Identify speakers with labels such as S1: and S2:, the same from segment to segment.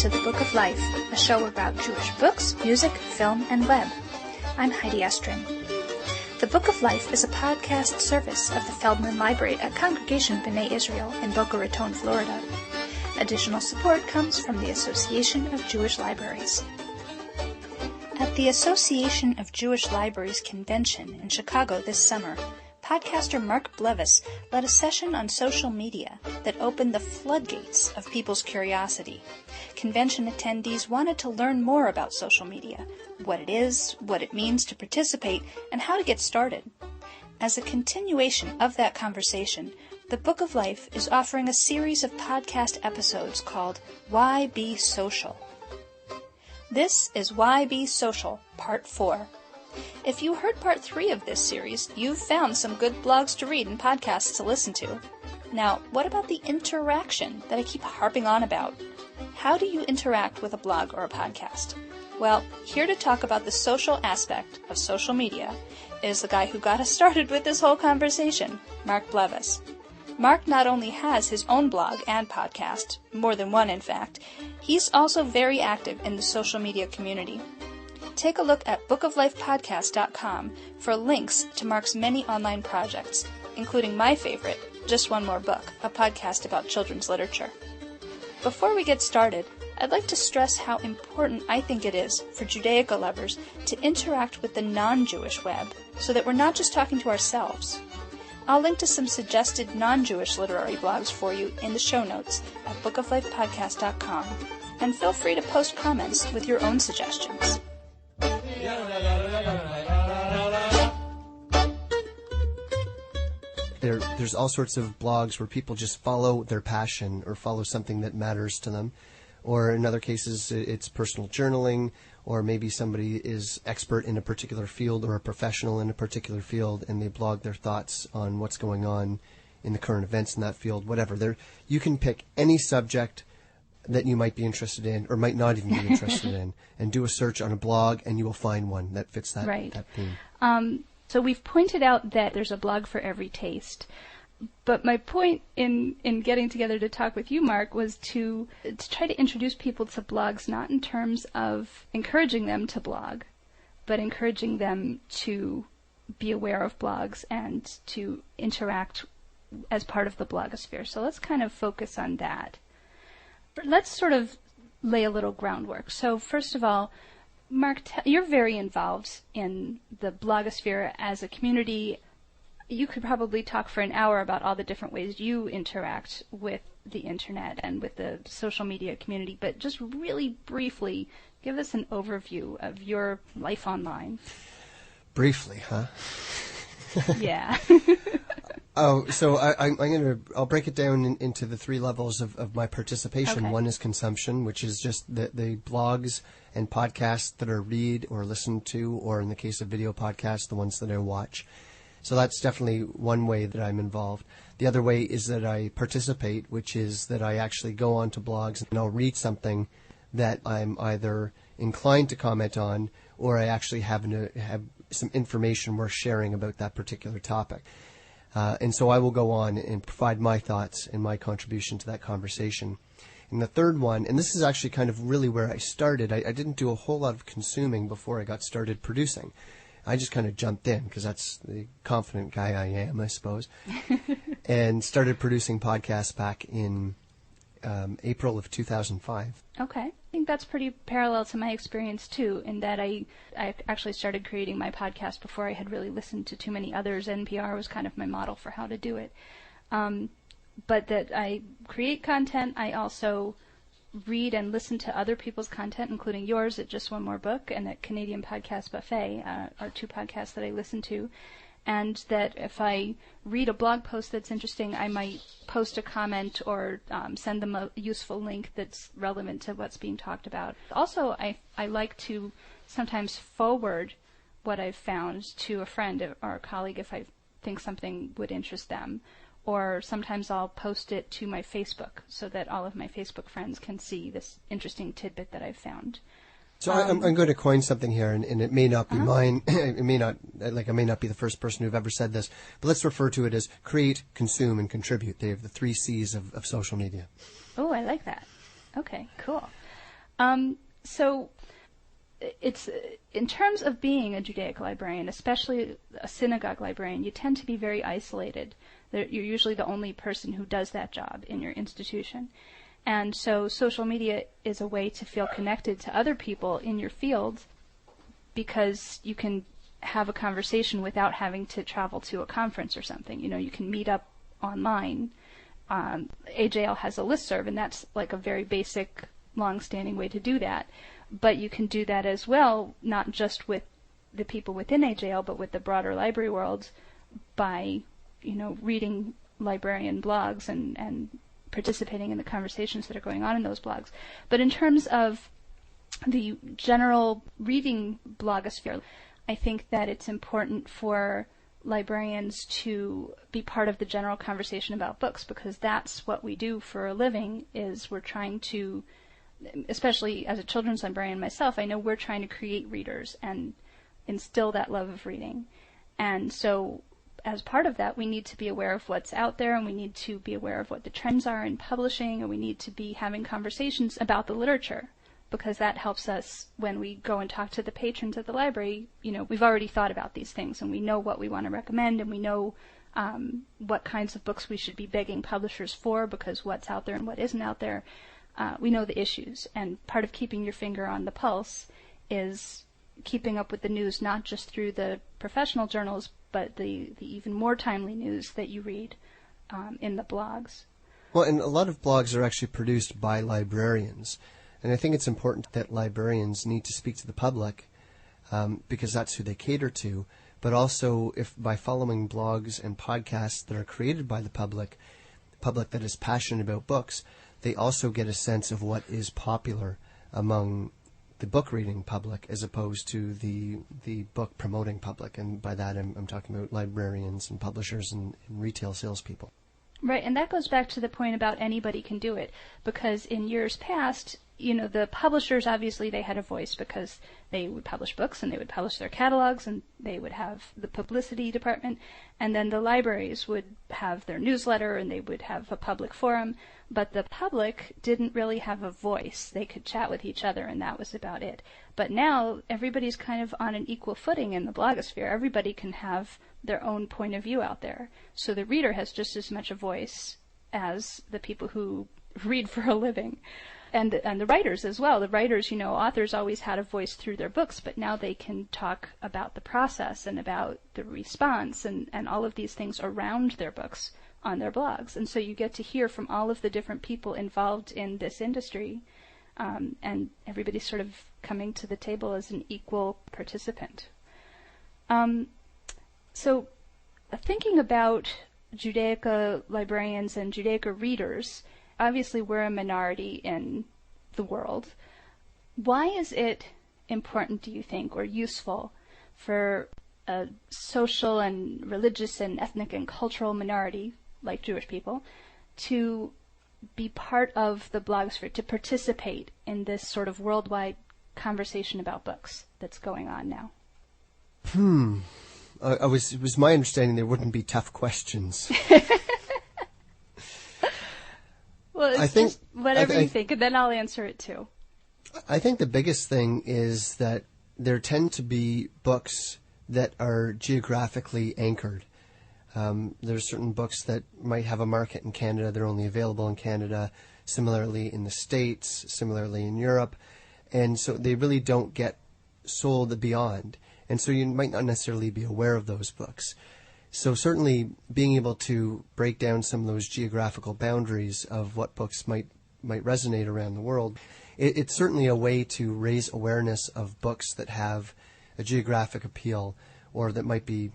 S1: to The Book of Life, a show about Jewish books, music, film, and web. I'm Heidi Estrin. The Book of Life is a podcast service of the Feldman Library at Congregation B'nai Israel in Boca Raton, Florida. Additional support comes from the Association of Jewish Libraries. At the Association of Jewish Libraries convention in Chicago this summer, podcaster Mark Blevis led a session on social media that opened the floodgates of people's curiosity. Convention attendees wanted to learn more about social media, what it is, what it means to participate, and how to get started. As a continuation of that conversation, the Book of Life is offering a series of podcast episodes called Why Be Social? This is Why Be Social, Part 4. If you heard Part 3 of this series, you've found some good blogs to read and podcasts to listen to. Now, what about the interaction that I keep harping on about? How do you interact with a blog or a podcast? Well, here to talk about the social aspect of social media is the guy who got us started with this whole conversation, Mark Blevis. Mark not only has his own blog and podcast, more than one in fact, he's also very active in the social media community. Take a look at bookoflifepodcast.com for links to Mark's many online projects, including my favorite, Just One More Book, a podcast about children's literature. Before we get started, I'd like to stress how important I think it is for Judaica lovers to interact with the non-Jewish web so that we're not just talking to ourselves. I'll link to some suggested non-Jewish literary blogs for you in the show notes at bookoflifepodcast.com, and feel free to post comments with your own suggestions.
S2: There's all sorts of blogs where people just follow their passion or follow something that matters to them. Or in other cases, it's personal journaling, or maybe somebody is expert in a particular field or a professional in a particular field, and they blog their thoughts on what's going on in the current events in that field, whatever. You can pick any subject that you might be interested in or might not even be interested in, and do a search on a blog, and you will find one that fits that, that theme.
S1: So we've pointed out that there's a blog for every taste. But my point in getting together to talk with you, Mark, was to try to introduce people to blogs, not in terms of encouraging them to blog, but encouraging them to be aware of blogs and to interact as part of the blogosphere. So let's kind of focus on that. But let's sort of lay a little groundwork. So first of all, Mark, you're very involved in the blogosphere as a community. You could probably talk for an hour about all the different ways you interact with the internet and with the social media community, but just really briefly, give us an overview of your life online.
S2: Briefly, huh?
S1: Yeah.
S2: So I'll break it down into the three levels of my participation. Okay. One is consumption, which is just the blogs and podcasts that are read or listened to, or in the case of video podcasts, the ones that I watch. So that's definitely one way that I'm involved. The other way is that I participate, which is that I actually go onto blogs and I'll read something that I'm either inclined to comment on, or I actually have some information worth sharing about that particular topic. And so I will go on and provide my thoughts and my contribution to that conversation. And the third one, and this is actually kind of really where I started, I didn't do a whole lot of consuming before I got started producing. I just kind of jumped in because that's the confident guy I am, I suppose, and started producing podcasts back in April of 2005.
S1: Okay. I think that's pretty parallel to my experience, too, in that I actually started creating my podcast before I had really listened to too many others. NPR was kind of my model for how to do it. But that I create content, I also read and listen to other people's content, including yours at Just One More Book and at Canadian Podcast Buffet, are two podcasts that I listen to. And that if I read a blog post that's interesting, I might post a comment or send them a useful link that's relevant to what's being talked about. Also, I like to sometimes forward what I've found to a friend or a colleague if I think something would interest them. Or sometimes I'll post it to my Facebook so that all of my Facebook friends can see this interesting tidbit that I've found.
S2: So I'm going to coin something here, and it may not be mine. It may not, I may not be the first person who've ever said this, but let's refer to it as create, consume, and contribute. They have the 3 C's of social media.
S1: Oh, I like that. Okay, cool. So it's in terms of being a Judaic librarian, especially a synagogue librarian, you tend to be very isolated. You're usually the only person who does that job in your institution. And so social media is a way to feel connected to other people in your field because you can have a conversation without having to travel to a conference or something. You know, you can meet up online. AJL has a listserv, and that's like a very basic, long-standing way to do that. But you can do that as well, not just with the people within AJL, but with the broader library world by, reading librarian blogs and participating in the conversations that are going on in those blogs. But in terms of the general reading blogosphere, I think that it's important for librarians to be part of the general conversation about books, because that's what we do for a living, is we're trying to, especially as a children's librarian myself, I know we're trying to create readers and instill that love of reading. And so as part of that, we need to be aware of what's out there, and we need to be aware of what the trends are in publishing, and we need to be having conversations about the literature, because that helps us when we go and talk to the patrons at the library. We've already thought about these things, and we know what we want to recommend, and we know what kinds of books we should be begging publishers for, because what's out there and what isn't out there. We know the issues, and part of keeping your finger on the pulse is keeping up with the news, not just through the professional journals, but the even more timely news that you read in the blogs.
S2: Well, and a lot of blogs are actually produced by librarians, and I think it's important that librarians need to speak to the public because that's who they cater to, but also if by following blogs and podcasts that are created by the public that is passionate about books, they also get a sense of what is popular among the book reading public as opposed to the book promoting public. And by that I'm talking about librarians and publishers and retail salespeople.
S1: Right, and that goes back to the point about anybody can do it, because in years past, the publishers, obviously they had a voice because they would publish books and they would publish their catalogs and they would have the publicity department, and then the libraries would have their newsletter and they would have a public forum, but the public didn't really have a voice. They could chat with each other and that was about it. But now everybody's kind of on an equal footing in the blogosphere. Everybody can have their own point of view out there. So the reader has just as much a voice as the people who read for a living. And the writers as well. The writers, authors always had a voice through their books, but now they can talk about the process and about the response and all of these things around their books on their blogs. And so you get to hear from all of the different people involved in this industry, and everybody's sort of coming to the table as an equal participant. So thinking about Judaica librarians and Judaica readers, obviously we're a minority in the world. Why is it important, do you think, or useful for a social and religious and ethnic and cultural minority, like Jewish people, to be part of the blogosphere, to participate in this sort of worldwide conversation about books that's going on now?
S2: It was my understanding there wouldn't be tough questions.
S1: Well, it's just whatever you think, and then I'll answer it too.
S2: I think the biggest thing is that there tend to be books that are geographically anchored. There's certain books that might have a market in Canada. They're only available in Canada. Similarly in the States, similarly in Europe. And so they really don't get sold beyond. And so you might not necessarily be aware of those books. So certainly being able to break down some of those geographical boundaries of what books might resonate around the world, it's certainly a way to raise awareness of books that have a geographic appeal or that might be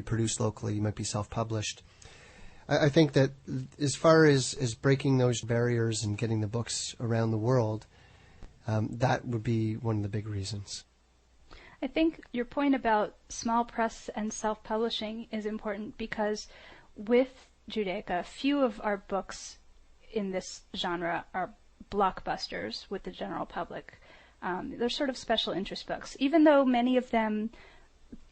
S2: produced locally, might be self-published. I think that as far as breaking those barriers and getting the books around the world, that would be one of the big reasons.
S1: I think your point about small press and self-publishing is important because with Judaica, few of our books in this genre are blockbusters with the general public. They're sort of special interest books. Even though many of them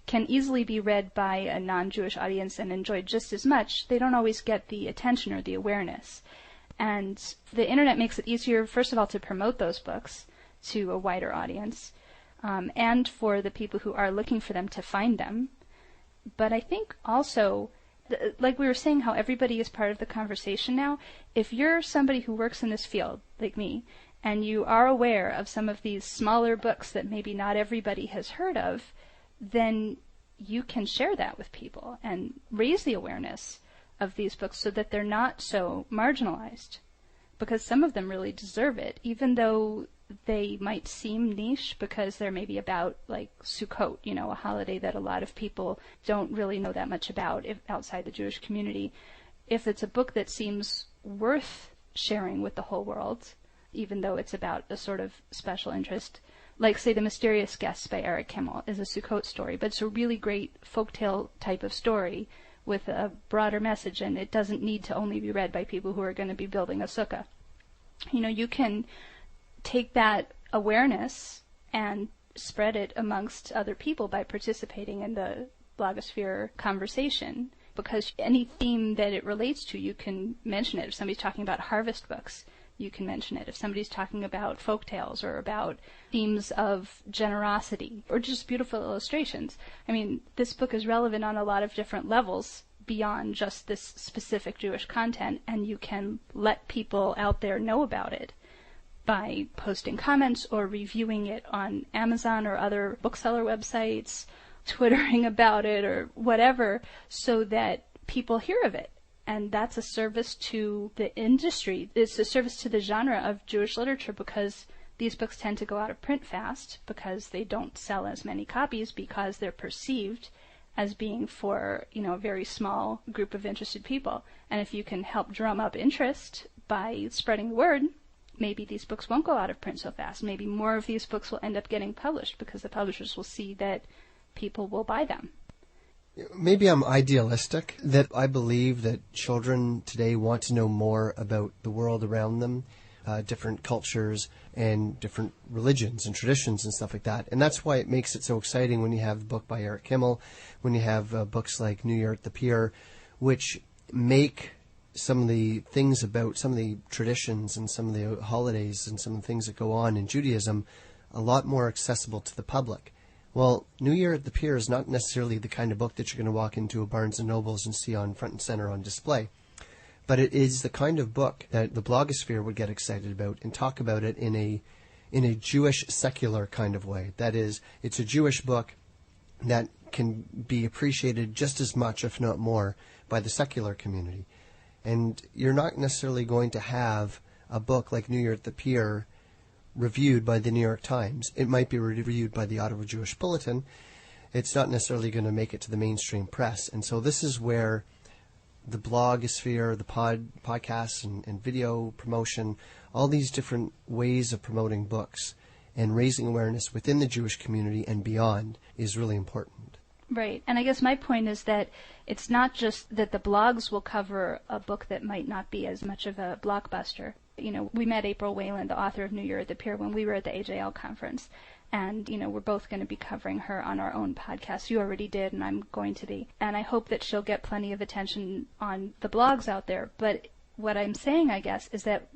S1: can easily be read by a non-Jewish audience and enjoyed just as much, they don't always get the attention or the awareness. And the internet makes it easier, first of all, to promote those books. to a wider audience, and for the people who are looking for them to find them. But I think also, like we were saying, how everybody is part of the conversation now. If you're somebody who works in this field, like me, and you are aware of some of these smaller books that maybe not everybody has heard of, then you can share that with people and raise the awareness of these books so that they're not so marginalized. Because some of them really deserve it, even though they might seem niche because they're maybe about, like, Sukkot, a holiday that a lot of people don't really know that much about outside the Jewish community. If it's a book that seems worth sharing with the whole world, even though it's about a sort of special interest, like, say, The Mysterious Guests by Eric Kimmel is a Sukkot story, but it's a really great folktale type of story with a broader message, and it doesn't need to only be read by people who are going to be building a sukkah. You can take that awareness and spread it amongst other people by participating in the blogosphere conversation, because any theme that it relates to, you can mention it. If somebody's talking about harvest books, you can mention it. If somebody's talking about folktales or about themes of generosity or just beautiful illustrations, this book is relevant on a lot of different levels beyond just this specific Jewish content, and you can let people out there know about it by posting comments or reviewing it on Amazon or other bookseller websites, twittering about it or whatever, so that people hear of it. And that's a service to the industry. It's a service to the genre of Jewish literature, because these books tend to go out of print fast because they don't sell as many copies, because they're perceived as being for, a very small group of interested people. And if you can help drum up interest by spreading the word, maybe these books won't go out of print so fast. Maybe more of these books will end up getting published because the publishers will see that people will buy them.
S2: Maybe I'm idealistic, that I believe that children today want to know more about the world around them, different cultures and different religions and traditions and stuff like that. And that's why it makes it so exciting when you have a book by Eric Kimmel, when you have books like New Year at the Pier, which make some of the things about some of the traditions and some of the holidays and some of the things that go on in Judaism a lot more accessible to the public. Well, New Year at the Pier is not necessarily the kind of book that you're going to walk into a Barnes & Nobles and see on front and center on display. But it is the kind of book that the blogosphere would get excited about and talk about it in a Jewish secular kind of way. That is, it's a Jewish book that can be appreciated just as much, if not more, by the secular community. And you're not necessarily going to have a book like New Year at the Pier reviewed by the New York Times. It might be reviewed by the Ottawa Jewish Bulletin. It's not necessarily going to make it to the mainstream press. And so this is where the blogosphere, the podcasts and video promotion, all these different ways of promoting books and raising awareness within the Jewish community and beyond is really important.
S1: Right. And I guess my point is that it's not just that the blogs will cover a book that might not be as much of a blockbuster. We met April Whalen, the author of New Year at the Pier, when we were at the AJL conference. And, we're both going to be covering her on our own podcast. You already did, and I'm going to be. And I hope that she'll get plenty of attention on the blogs out there. But what I'm saying, I guess, is that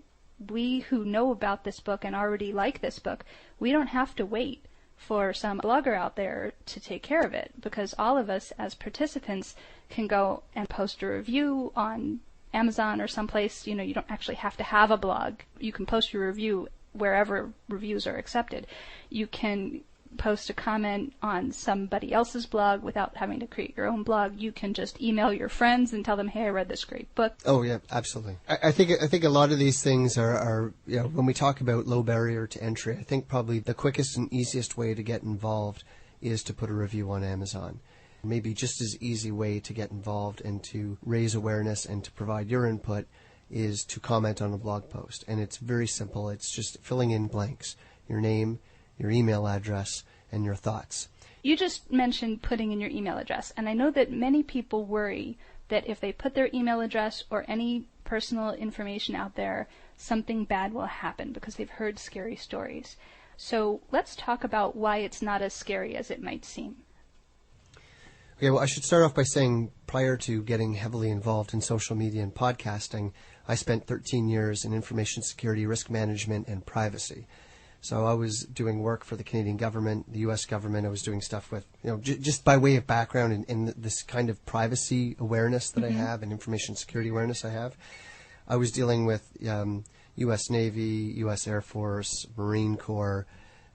S1: we who know about this book and already like this book, we don't have to wait for some blogger out there to take care of it, because all of us as participants can go and post a review on Amazon or someplace. You don't actually have to have a blog. You can post your review wherever reviews are accepted. You can post a comment on somebody else's blog without having to create your own blog. You can just email your friends and tell them, hey, I read this great book.
S2: Oh, yeah, absolutely. I think a lot of these things are when we talk about low barrier to entry, I think probably the quickest and easiest way to get involved is to put a review on Amazon. Maybe just as easy way to get involved and to raise awareness and to provide your input is to comment on a blog post. And it's very simple. It's just filling in blanks, your name, your email address, and your thoughts.
S1: You just mentioned putting in your email address, and I know that many people worry that if they put their email address or any personal information out there, something bad will happen because they've heard scary stories. So let's talk about why it's not as scary as it might seem.
S2: Okay, well, I should start off by saying prior to getting heavily involved in social media and podcasting, I spent 13 years in information security, risk management, and privacy. So I was doing work for the Canadian government, the U.S. government. I was doing stuff with, just by way of background and this kind of privacy awareness that I have and information security awareness I have. I was dealing with U.S. Navy, U.S. Air Force, Marine Corps,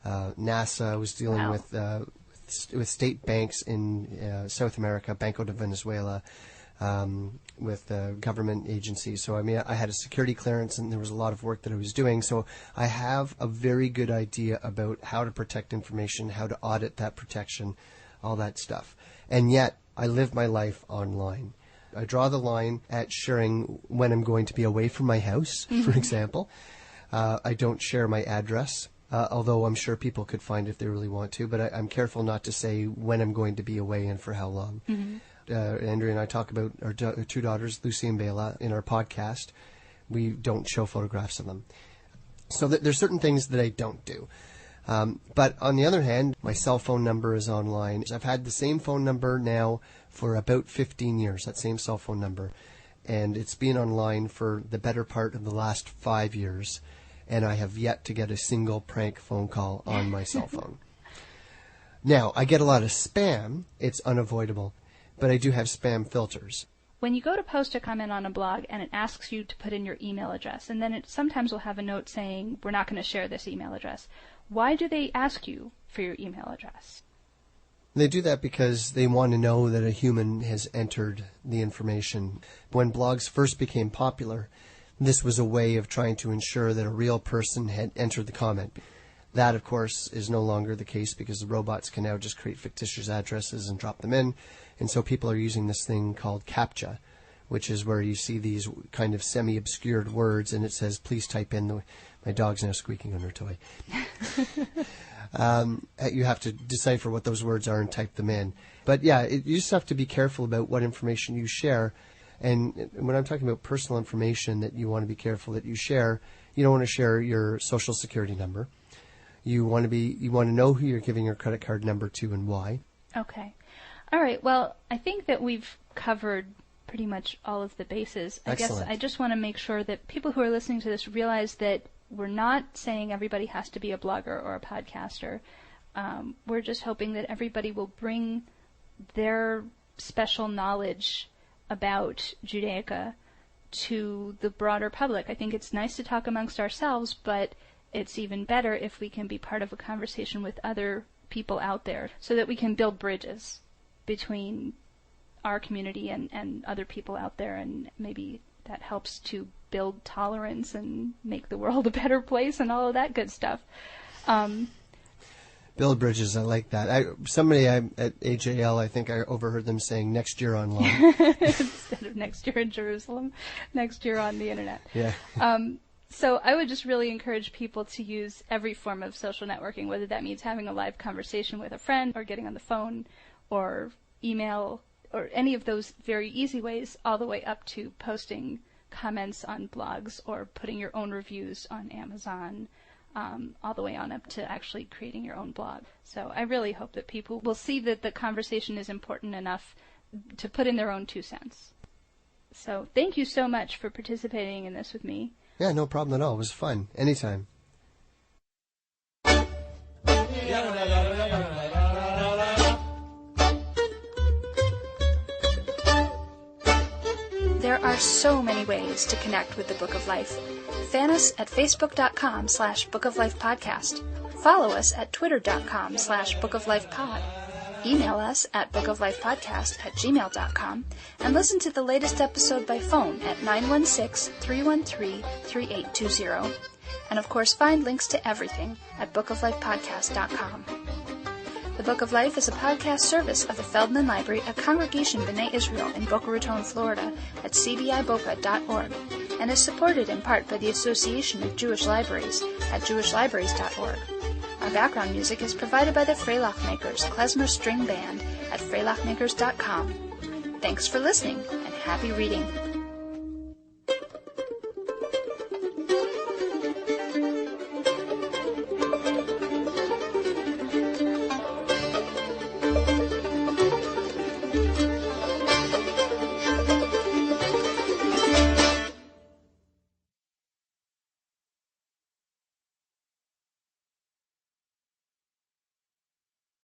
S2: NASA. I was dealing with state banks in South America, Banco de Venezuela, with government agencies. So, I had a security clearance, and there was a lot of work that I was doing. So I have a very good idea about how to protect information, how to audit that protection, all that stuff. And yet, I live my life online. I draw the line at sharing when I'm going to be away from my house, for example. I don't share my address, although I'm sure people could find it if they really want to. But I'm careful not to say when I'm going to be away and for how long. Andrea and I talk about our two daughters, Lucy and Bela, in our podcast. We don't show photographs of them. So there's certain things that I don't do. But on the other hand, my cell phone number is online. I've had the same phone number now for about 15 years, that same cell phone number. And it's been online for the better part of the last 5 years. And I have yet to get a single prank phone call on my cell phone. Now, I get a lot of spam. It's unavoidable. But I do have spam filters.
S1: When you go to post a comment on a blog and it asks you to put in your email address, and then it sometimes will have a note saying, we're not going to share this email address. Why do they ask you for your email address?
S2: They do that because they want to know that a human has entered the information. When blogs first became popular, this was a way of trying to ensure that a real person had entered the comment. That, of course, is no longer the case because the robots can now just create fictitious addresses and drop them in. And so people are using this thing called CAPTCHA, which is where you see these kind of semi-obscured words and it says, please type in my dog's now squeaking on her toy. You have to decipher what those words are and type them in. But yeah, you just have to be careful about what information you share. And when I'm talking about personal information that you want to be careful that you share, you don't want to share your social security number. You want to know who you're giving your credit card number to and why.
S1: Okay. All right. Well, I think that we've covered pretty much all of the bases.
S2: Excellent.
S1: I guess I just want to make sure that people who are listening to this realize that we're not saying everybody has to be a blogger or a podcaster. We're just hoping that everybody will bring their special knowledge about Judaica to the broader public. I think it's nice to talk amongst ourselves, but it's even better if we can be part of a conversation with other people out there so that we can build bridges between our community and other people out there, and maybe that helps to build tolerance and make the world a better place and all of that good stuff.
S2: Build bridges, I like that. Somebody at AJL, I think I overheard them saying next year online.
S1: Instead of next year in Jerusalem, next year on the internet.
S2: Yeah.
S1: So I would just really encourage people to use every form of social networking, whether that means having a live conversation with a friend or getting on the phone or email or any of those very easy ways, all the way up to posting comments on blogs or putting your own reviews on Amazon, all the way on up to actually creating your own blog. So I really hope that people will see that the conversation is important enough to put in their own 2 cents. So thank you so much for participating in this with me.
S2: Yeah, no problem at all. It was fun. Anytime.
S1: There are so many ways to connect with the Book of Life. Fan us at facebook.com/Book of Life Podcast. Follow us at twitter.com/Book of Life Pod. Email us at booklifepodcast@gmail.com and listen to the latest episode by phone at 916-313-3820. And of course, find links to everything at bookoflifepodcast.com. The Book of Life is a podcast service of the Feldman Library at Congregation B'nai Israel in Boca Raton, Florida at cbiboca.org and is supported in part by the Association of Jewish Libraries at jewishlibraries.org. Our background music is provided by the Freilach Makers Klezmer String Band at freilachmakers.com. Thanks for listening and happy reading.